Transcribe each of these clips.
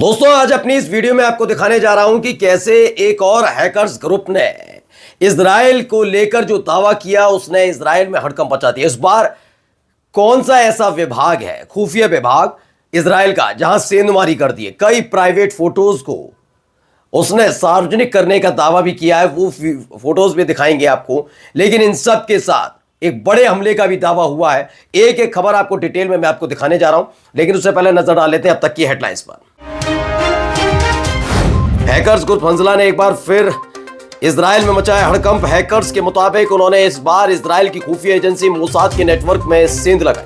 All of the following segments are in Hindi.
दोस्तों, आज अपनी इस वीडियो में आपको दिखाने जा रहा हूं कि कैसे एक और हैकर्स ग्रुप ने इजराइल को लेकर जो दावा किया, उसने इजराइल में हड़कंप मचा दिया। इस बार कौन सा ऐसा विभाग है, खुफिया विभाग इजराइल का, जहां सेंधमारी कर दी है। कई प्राइवेट फोटोज को उसने सार्वजनिक करने का दावा भी किया है, वो फोटोज भी दिखाएंगे आपको। लेकिन इन सब के साथ एक बड़े हमले का भी दावा हुआ है। एक एक खबर आपको डिटेल में मैं आपको दिखाने जा रहा हूं, लेकिन उससे पहले नजर डाल लेते हैं अब तक की हेडलाइंस पर। हैकर्स ग्रुप हंजला ने एक बार फिर इजराइल में मचाया हड़कंप। हैकर्स के मुताबिक उन्होंने इस बार इजराइल की खुफिया एजेंसी मोसाद के नेटवर्क में सेंध लगाई।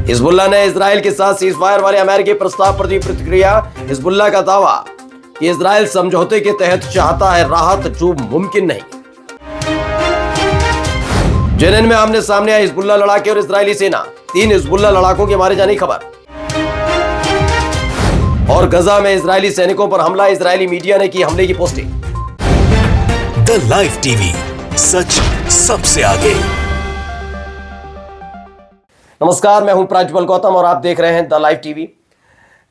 हिजबुल्लाह ने इजराइल के साथ सीजफायर वाले अमेरिकी प्रस्ताव पर दी प्रतिक्रिया। हिजबुल्लाह का दावा कि इजराइल समझौते के तहत चाहता है राहत, जो मुमकिन नहीं। जेनिन में आमने सामने आए हिजबुल्लाह लड़ाके और इजरायली सेना। 3 हिजबुल्लाह लड़ाकों के मारे जाने की खबर। और गजा में इजरायली सैनिकों पर हमला, इजरायली मीडिया ने की हमले की पोस्टिंग। द लाइव टीवी, सच सबसे आगे। नमस्कार, मैं हूं प्रज्वल गौतम और आप देख रहे हैं द लाइव टीवी।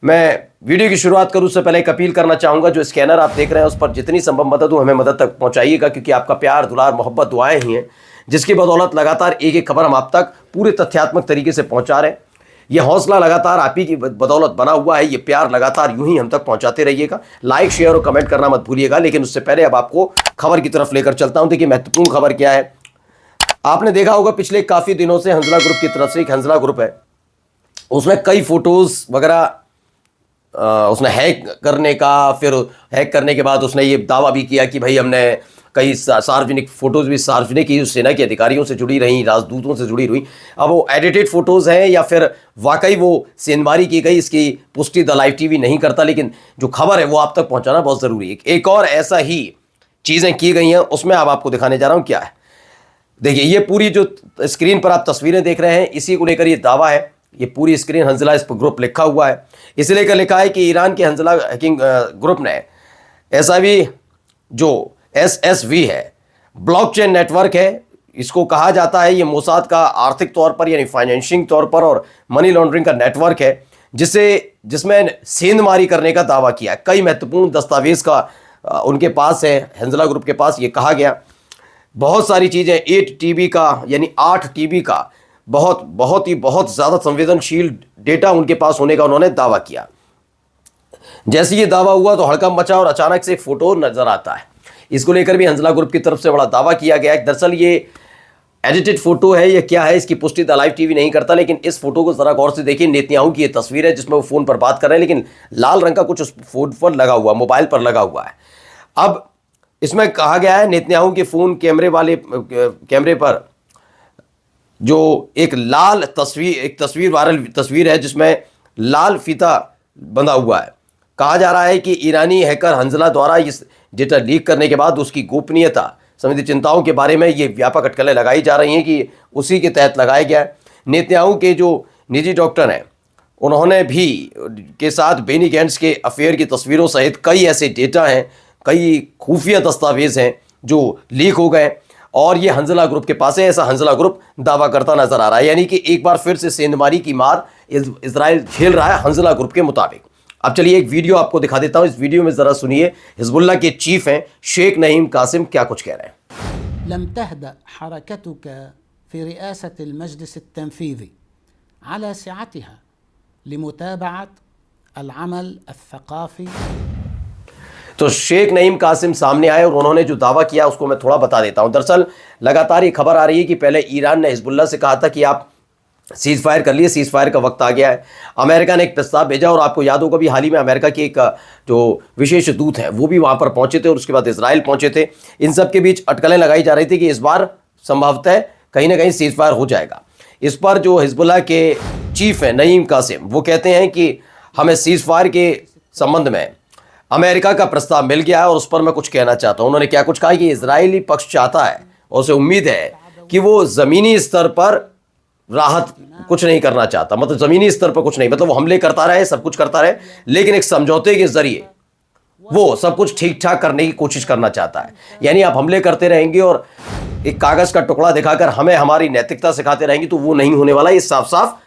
मैं वीडियो की शुरुआत करूं उससे पहले एक अपील करना चाहूंगा, जो स्कैनर आप देख रहे हैं उस पर जितनी संभव मदद हो हमें मदद तक पहुंचाइएगा, क्योंकि आपका प्यार, दुलार, मोहब्बत, दुआएं ही हैं जिसकी बदौलत लगातार एक एक खबर हम आप तक पूरे तथ्यात्मक तरीके से पहुंचा रहे हैं। यह हौसला लगातार आप ही की बदौलत बना हुआ है। ये प्यार लगातार यूं ही हम तक पहुंचाते रहिएगा। लाइक, शेयर और कमेंट करना मत भूलिएगा। लेकिन उससे पहले अब आपको खबर की तरफ लेकर चलता हूं। देखिए, महत्वपूर्ण खबर क्या है, आपने देखा होगा पिछले काफी दिनों से हंजला ग्रुप की तरफ से, एक हंजला ग्रुप है, उसमें कई फोटोज वगैरह उसने हैक करने का, फिर हैक करने के बाद उसने ये दावा भी किया कि भाई हमने कई सार्वजनिक फोटोज भी सार्वजनिक की, सेना के अधिकारियों से जुड़ी रही, राजदूतों से जुड़ी रही। अब वो एडिटेड फोटोज हैं या फिर वाकई वो सेंधमारी की गई, इसकी पुष्टि द लाइव टीवी नहीं करता, लेकिन जो खबर है वो आप तक पहुंचाना बहुत जरूरी है। एक और ऐसा ही चीजें की गई हैं, उसमें अब आपको दिखाने जा रहा हूं क्या है। देखिए, ये पूरी जो स्क्रीन पर आप तस्वीरें देख रहे हैं, इसी को लेकर ये दावा है। ये पूरी स्क्रीन हंजला इस पर ग्रुप लिखा हुआ है। इसे लेकर लिखा है कि ईरान के हंजला हैकिंग ग्रुप ने ऐसा भी जो SSV है, ब्लॉकचेन नेटवर्क है, इसको कहा जाता है। ये मोसाद का आर्थिक तौर पर यानी फाइनेंशिंग तौर पर और मनी लॉन्ड्रिंग का नेटवर्क है, जिसमें सेंधमारी करने का दावा किया। कई महत्वपूर्ण दस्तावेज का उनके पास है, हंजला ग्रुप के पास। ये कहा गया बहुत सारी चीज़ें, 8 TB का यानी 8 TB का बहुत ज़्यादा संवेदनशील डेटा उनके पास होने का उन्होंने दावा किया। जैसे ये दावा हुआ तो हड़कंप मचा और अचानक से एक फोटो नजर आता है। इसको लेकर भी हंजला ग्रुप की तरफ से बड़ा दावा किया गया है। दरअसल ये एडिटेड फोटो है या क्या है, इसकी पुष्टि द लाइव टीवी नहीं करता। लेकिन इस फोटो को जरा गौर से देखिए। नेतन्याहू की ये तस्वीर है जिसमें वो फोन पर बात कर रहे हैं, लेकिन लाल रंग का कुछ उस फोन पर लगा हुआ, मोबाइल पर लगा हुआ है। अब इसमें कहा गया है नेतन्याहू के फोन कैमरे पर जो एक लाल तस्वीर, एक तस्वीर वायरल तस्वीर है जिसमें लाल फीता बंधा हुआ है। कहा जा रहा है कि ईरानी हैकर हंजला द्वारा इस डेटा लीक करने के बाद उसकी गोपनीयता संबंधी चिंताओं के बारे में ये व्यापक अटकलें लगाई जा रही हैं कि उसी के तहत लगाया गया है। नेतन्याहू के जो निजी डॉक्टर हैं, उन्होंने भी के साथ बेनी गैंट्स के अफेयर की तस्वीरों सहित कई ऐसे डेटा हैं, कई खुफिया दस्तावेज हैं जो लीक हो गए और ये हंजला ग्रुप के पास है। ऐसा हंजला ग्रुप दावा करता नजर आ रहा है। यानी कि एक बार फिर से सेंधमारी की मार इजराइल झेल रहा है हंजला ग्रुप के मुताबिक। अब चलिए एक वीडियो आपको दिखा देता हूं। इस वीडियो में जरा सुनिए, हिजबुल्लाह के चीफ हैं शेख नईम कासिम क्या कुछ कह रहे हैं। लम तहदअ हरकतुक फी रियासत अल-मजलिस अत-तंफीज़ी अला सिअतिहा लिमुताबअत अल-अमल अल-थक़ाफ़ी। तो शेख नईम कासिम सामने आए और उन्होंने जो दावा किया उसको मैं थोड़ा बता देता हूं। दरअसल लगातार ये खबर आ रही है कि पहले ईरान ने हिजबुल्लाह से कहा था कि आप सीज फायर कर लिए, सीज फायर का वक्त आ गया है। अमेरिका ने एक प्रस्ताव भेजा और आपको याद होगा भी हाल ही में अमेरिका के एक जो विशेष दूत हैं वो भी वहाँ पर पहुँचे थे और उसके बाद इजराइल पहुँचे थे। इन सब के बीच अटकलें लगाई जा रही थी कि इस बार संभवतः कहीं ना कहीं सीज फायर हो जाएगा। इस पर जो हिजबुल्लाह के चीफ हैं नईम कासिम, वो कहते हैं कि हमें सीज फायर के संबंध में अमेरिका का प्रस्ताव मिल गया है और उस पर मैं कुछ कहना चाहता हूँ। उन्होंने क्या कुछ कहा कि इजरायली पक्ष चाहता है और उसे उम्मीद है कि वो ज़मीनी स्तर पर राहत कुछ नहीं करना चाहता, मतलब ज़मीनी स्तर पर कुछ नहीं, मतलब वो हमले करता रहे, सब कुछ करता रहे, लेकिन एक समझौते के जरिए वो सब कुछ ठीक ठाक करने की कोशिश करना चाहता है। यानी आप हमले करते रहेंगे और एक कागज़ का टुकड़ा दिखाकर हमें हमारी नैतिकता सिखाते रहेंगे तो वो नहीं होने वाला। ये साफ साफ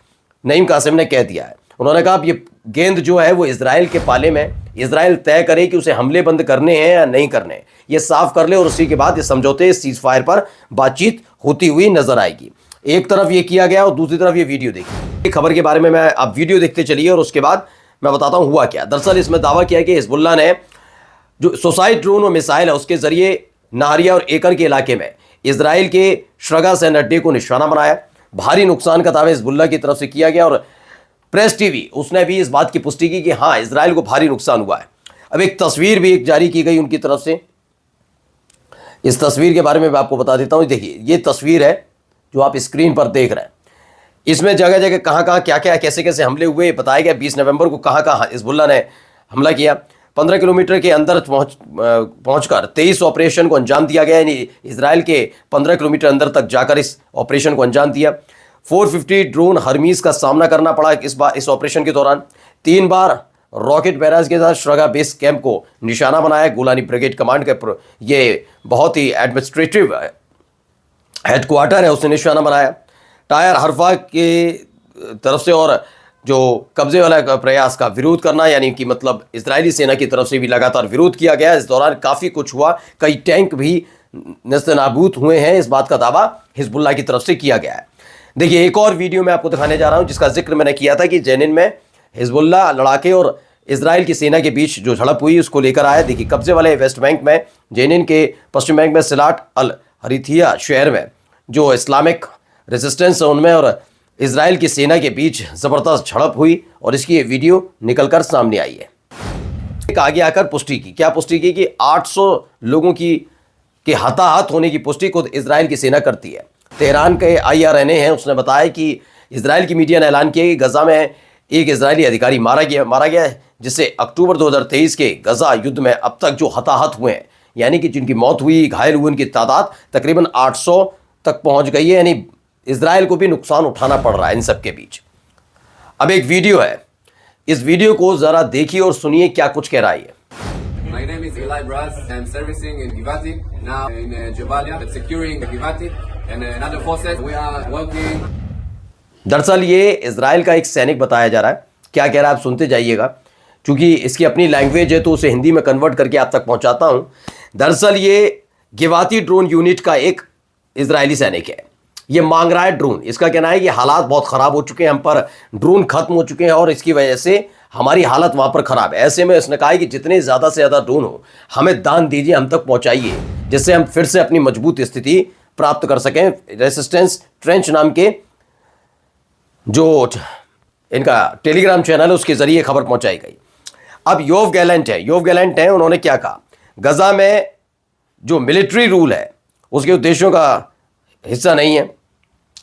नईम कासिम ने कह दिया है। उन्होंने कहा आप ये गेंद जो है वो इजराइल के पाले में, इजराइल तय करे कि उसे हमले बंद करने हैं या नहीं करने, ये साफ कर ले और उसी के बाद ये समझौते, सीज फायर पर बातचीत होती हुई नजर आएगी। एक तरफ ये किया गया और दूसरी तरफ ये वीडियो देखिए। खबर के बारे में मैं आप वीडियो देखते चलिए और उसके बाद मैं बताता हूं हुआ क्या। दरअसल इसमें दावा किया कि हिजबुल्लाह ने जो सुसाइड ड्रोन और मिसाइल है उसके जरिए नाहरिया और एकर के इलाके में इजराइल के श्रगा सैन्य अड्डे को निशाना बनाया। भारी नुकसान का दावा हिजबुल्लाह की तरफ से किया गया और प्रेस टीवी उसने भी इस बात की पुष्टि की कि हाँ, इजराइल को भारी नुकसान हुआ है। अब एक तस्वीर भी जारी की गई उनकी तरफ से। इस तस्वीर के बारे में मैं आपको बता देता हूं। देखिए, ये तस्वीर है जो आप स्क्रीन पर देख रहे हैं। इसमें जगह जगह कहां कहां क्या क्या कैसे कैसे हमले हुए बताया गया। 20 नवंबर को कहां कहां हिजबुल्लाह ने हमला किया। 15 किलोमीटर के अंदर पहुंचकर 23 ऑपरेशन को अंजाम दिया गया, यानी इजराइल के 15 किलोमीटर अंदर तक जाकर इस ऑपरेशन को अंजाम दिया। 450 ड्रोन हरमीज का सामना करना पड़ा इस ऑपरेशन के दौरान। 3 बार रॉकेट बैराज के साथ श्रगा बेस कैंप को निशाना बनाया। गोलानी ब्रिगेड कमांड का ये बहुत ही एडमिनिस्ट्रेटिव हेडक्वार्टर है, उसने निशाना बनाया। टायर हरफा के तरफ से और जो कब्जे वाला प्रयास का विरोध करना, यानी कि मतलब इजरायली सेना की तरफ से भी लगातार विरोध किया गया। इस दौरान काफ़ी कुछ हुआ, कई टैंक भी नस्तनाबूद हुए हैं, इस बात का दावा हिजबुल्लाह की तरफ से किया गया है। देखिए, एक और वीडियो मैं आपको दिखाने जा रहा हूं जिसका जिक्र मैंने किया था कि जेनिन में हिजबुल्लाह लड़ाके और इजराइल की सेना के बीच जो झड़प हुई उसको लेकर आया। देखिए, कब्जे वाले वेस्ट बैंक में, जेनिन के पश्चिम बैंक में सिलाट अल हरीथिया शहर में जो इस्लामिक रेजिस्टेंस है उनमें और इजराइल की सेना के बीच ज़बरदस्त झड़प हुई और इसकी ये वीडियो निकलकर सामने आई है। एक आगे आकर पुष्टि की, क्या पुष्टि की कि 800 लोगों के हताहत होने की पुष्टि खुद इजराइल की सेना करती है। तेहरान के IRNA है, उसने बताया कि इजराइल की मीडिया ने ऐलान किया कि गजा में एक इजरायली अधिकारी मारा गया है, जिससे अक्टूबर 2023 के गजा युद्ध में अब तक जो हताहत हुए हैं, यानी कि जिनकी मौत हुई, घायल हुए, उनकी तादाद तकरीबन 800 तक पहुंच गई है। यानी इजराइल को भी नुकसान उठाना पड़ रहा है इन सब के बीच। अब एक वीडियो है, इस वीडियो को जरा देखिए और सुनिए क्या कुछ कह रहा है। My name is Eli Braz. I'm servicing in Givati, now in Jabalia, securing Givati and another forces. We are working. दरअसल ये इजराइल का एक सैनिक बताया जा रहा है। क्या कह रहा है आप सुनते जाइएगा, क्योंकि इसकी अपनी लैंग्वेज है तो उसे हिंदी में कन्वर्ट करके आप तक पहुंचाता हूं। दरअसल ये गिवाती ड्रोन यूनिट का एक इजरायली सैनिक है। ये मांग रहा है ड्रोन। इसका कहना है कि हालात बहुत ख़राब हो चुके हैं, हम पर ड्रोन खत्म हो चुके हैं और इसकी वजह से हमारी हालत वहाँ पर ख़राब है। ऐसे में इसने कहा है कि जितने ज़्यादा से ज़्यादा ड्रोन हो हमें दान दीजिए, हम तक पहुँचाइए, जिससे हम फिर से अपनी मजबूत स्थिति प्राप्त कर सकें। रेसिस्टेंस ट्रेंच नाम के जो इनका टेलीग्राम चैनल है उसके ज़रिए खबर पहुँचाई गई। अब योव गैलेंट है, उन्होंने क्या कहा, गजा में जो मिलिट्री रूल है उसके उद्देश्यों का हिस्सा नहीं है,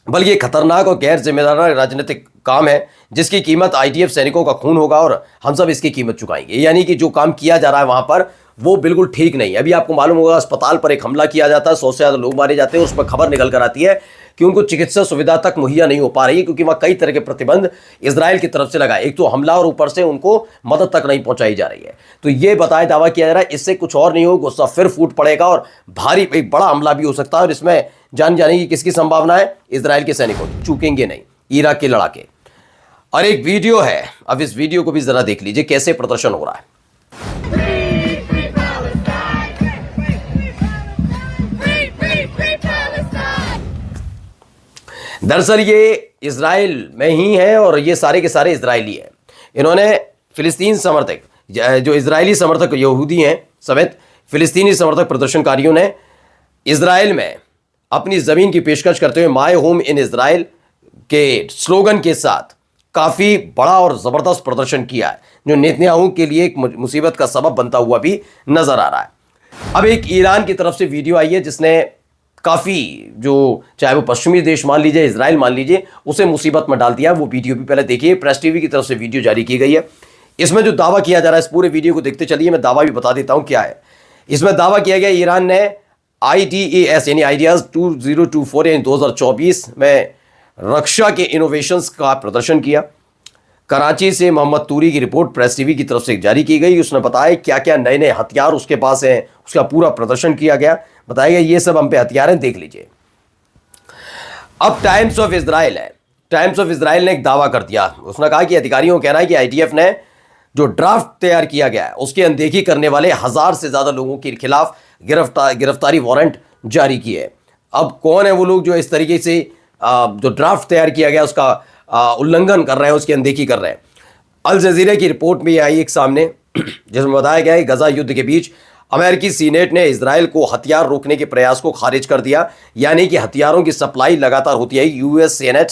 बल्कि ये खतरनाक और गैर जिम्मेदार राजनीतिक काम है जिसकी कीमत IDF सैनिकों का खून होगा और हम सब इसकी कीमत चुकाएंगे। यानी कि जो काम किया जा रहा है वहाँ पर वो बिल्कुल ठीक नहीं है। अभी आपको मालूम होगा, अस्पताल पर एक हमला किया जाता है, 100 से ज़्यादा लोग मारे जाते हैं, उस पर खबर निकल कर आती है कि उनको चिकित्सा सुविधा तक मुहैया नहीं हो पा रही है, क्योंकि वहाँ कई तरह के प्रतिबंध इजराइल की तरफ से लगा। एक तो हमला और ऊपर से उनको मदद तक नहीं पहुँचाई जा रही है। तो ये बताया दावा किया जा रहा है इससे कुछ और नहीं हो, गुस्सा फिर फूट पड़ेगा और भारी एक बड़ा हमला भी हो सकता है। और इसमें जाने की किसकी संभावना है? इजराइल के सैनिकों की। चूकेंगे नहीं इराक के लड़ाके। और एक वीडियो है, अब इस वीडियो को भी जरा देख लीजिए कैसे प्रदर्शन हो रहा है। दरअसल ये इजराइल में ही है और ये सारे के सारे इजरायली हैं। इन्होंने फिलिस्तीन समर्थक, जो इजरायली समर्थक यहूदी हैं समेत फिलिस्तीनी समर्थक प्रदर्शनकारियों ने इजराइल में अपनी ज़मीन की पेशकश करते हुए माय होम इन इजराइल के स्लोगन के साथ काफ़ी बड़ा और ज़बरदस्त प्रदर्शन किया है, जो नेतन्याहू के लिए एक मुसीबत का सबब बनता हुआ भी नज़र आ रहा है। अब एक ईरान की तरफ से वीडियो आई है जिसने काफ़ी, जो चाहे वो पश्चिमी देश मान लीजिए, इजराइल मान लीजिए, उसे मुसीबत में डाल दिया। वो वीडियो भी पहले देखिए, प्रेस टीवी की तरफ से वीडियो जारी की गई है। इसमें जो दावा किया जा रहा है, इस पूरे वीडियो को देखते चलिए, मैं दावा भी बता देता हूँ क्या है। इसमें दावा किया गया ईरान ने IDAS यानी आइडियाज़ 2024 यानी 2024 में रक्षा के इनोवेशंस का प्रदर्शन किया। कराची से मोहम्मद तूरी की रिपोर्ट प्रेस टीवी की तरफ से जारी की गई। उसने बताया क्या क्या नए नए हथियार उसके पास हैं, उसका पूरा प्रदर्शन किया गया, बताया गया ये सब हम पे हथियार हैं, देख लीजिए। अब टाइम्स ऑफ इजराइल है, टाइम्स ऑफ इजराइल ने एक दावा कर दिया। उसने कहा कि अधिकारियों का कहना है कि आईडीएफ ने जो ड्राफ्ट तैयार किया गया है उसकी अनदेखी करने वाले 1000 से ज़्यादा लोगों के खिलाफ गिरफ्तारी वारंट जारी किए है। अब कौन है वो लोग जो इस तरीके से जो ड्राफ्ट तैयार किया गया उसका उल्लंघन कर रहे हैं, उसकी अनदेखी कर रहे हैं। अल जजीरा की रिपोर्ट में आई एक सामने, जिसमें बताया गया है गजा युद्ध के बीच अमेरिकी सीनेट ने इजराइल को हथियार रोकने के प्रयास को खारिज कर दिया, यानी कि हथियारों की सप्लाई लगातार होती है। US senate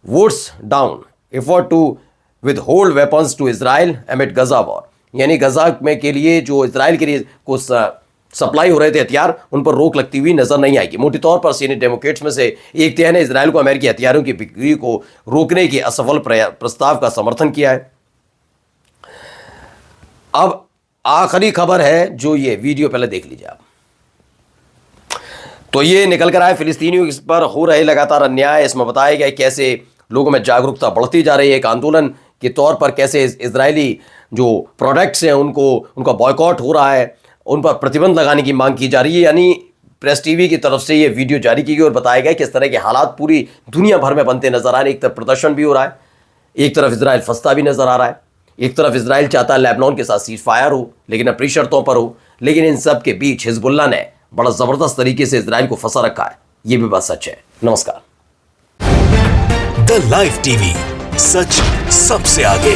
votes down effort to withhold weapons to Israel amid Gaza war, यानी गजा में के लिए जो इजराइल के लिए को सप्लाई हो रहे थे हथियार, उन पर रोक लगती हुई नजर नहीं आएगी। मोटे तौर पर सीनेट डेमोक्रेट्स में से एक तिहाई ने इजराइल को अमेरिकी हथियारों की बिक्री को रोकने के असफल प्रस्ताव का समर्थन किया है। अब आखिरी खबर है जो ये वीडियो पहले देख लीजिए आप। तो ये निकल कर आए फिलिस्तीनियों पर हो रहे लगातार अन्याय। इसमें बताया गया कैसे लोगों में जागरूकता बढ़ती जा रही है, एक आंदोलन के तौर पर कैसे इजरायली जो प्रोडक्ट्स हैं उनका बॉयकॉट हो रहा है, उन पर प्रतिबंध लगाने की मांग की जा रही है। यानी प्रेस टीवी की तरफ से ये वीडियो जारी की गई और बताया गया कि इस तरह के हालात पूरी दुनिया भर में बनते नजर आ रहे हैं। एक तरफ प्रदर्शन भी हो रहा है, एक तरफ इजराइल फंसता भी नजर आ रहा है, एक तरफ इजराइल चाहता है लेबनान के साथ सीज फायर हो, लेकिन अपनी शर्तों पर हो। लेकिन इन सब के बीच हिजबुल्लाह ने बड़ा जबरदस्त तरीके से इजराइल को फंसा रखा है। ये भी बात सच है। नमस्कार। द लाइव टीवी, सच सबसे आगे।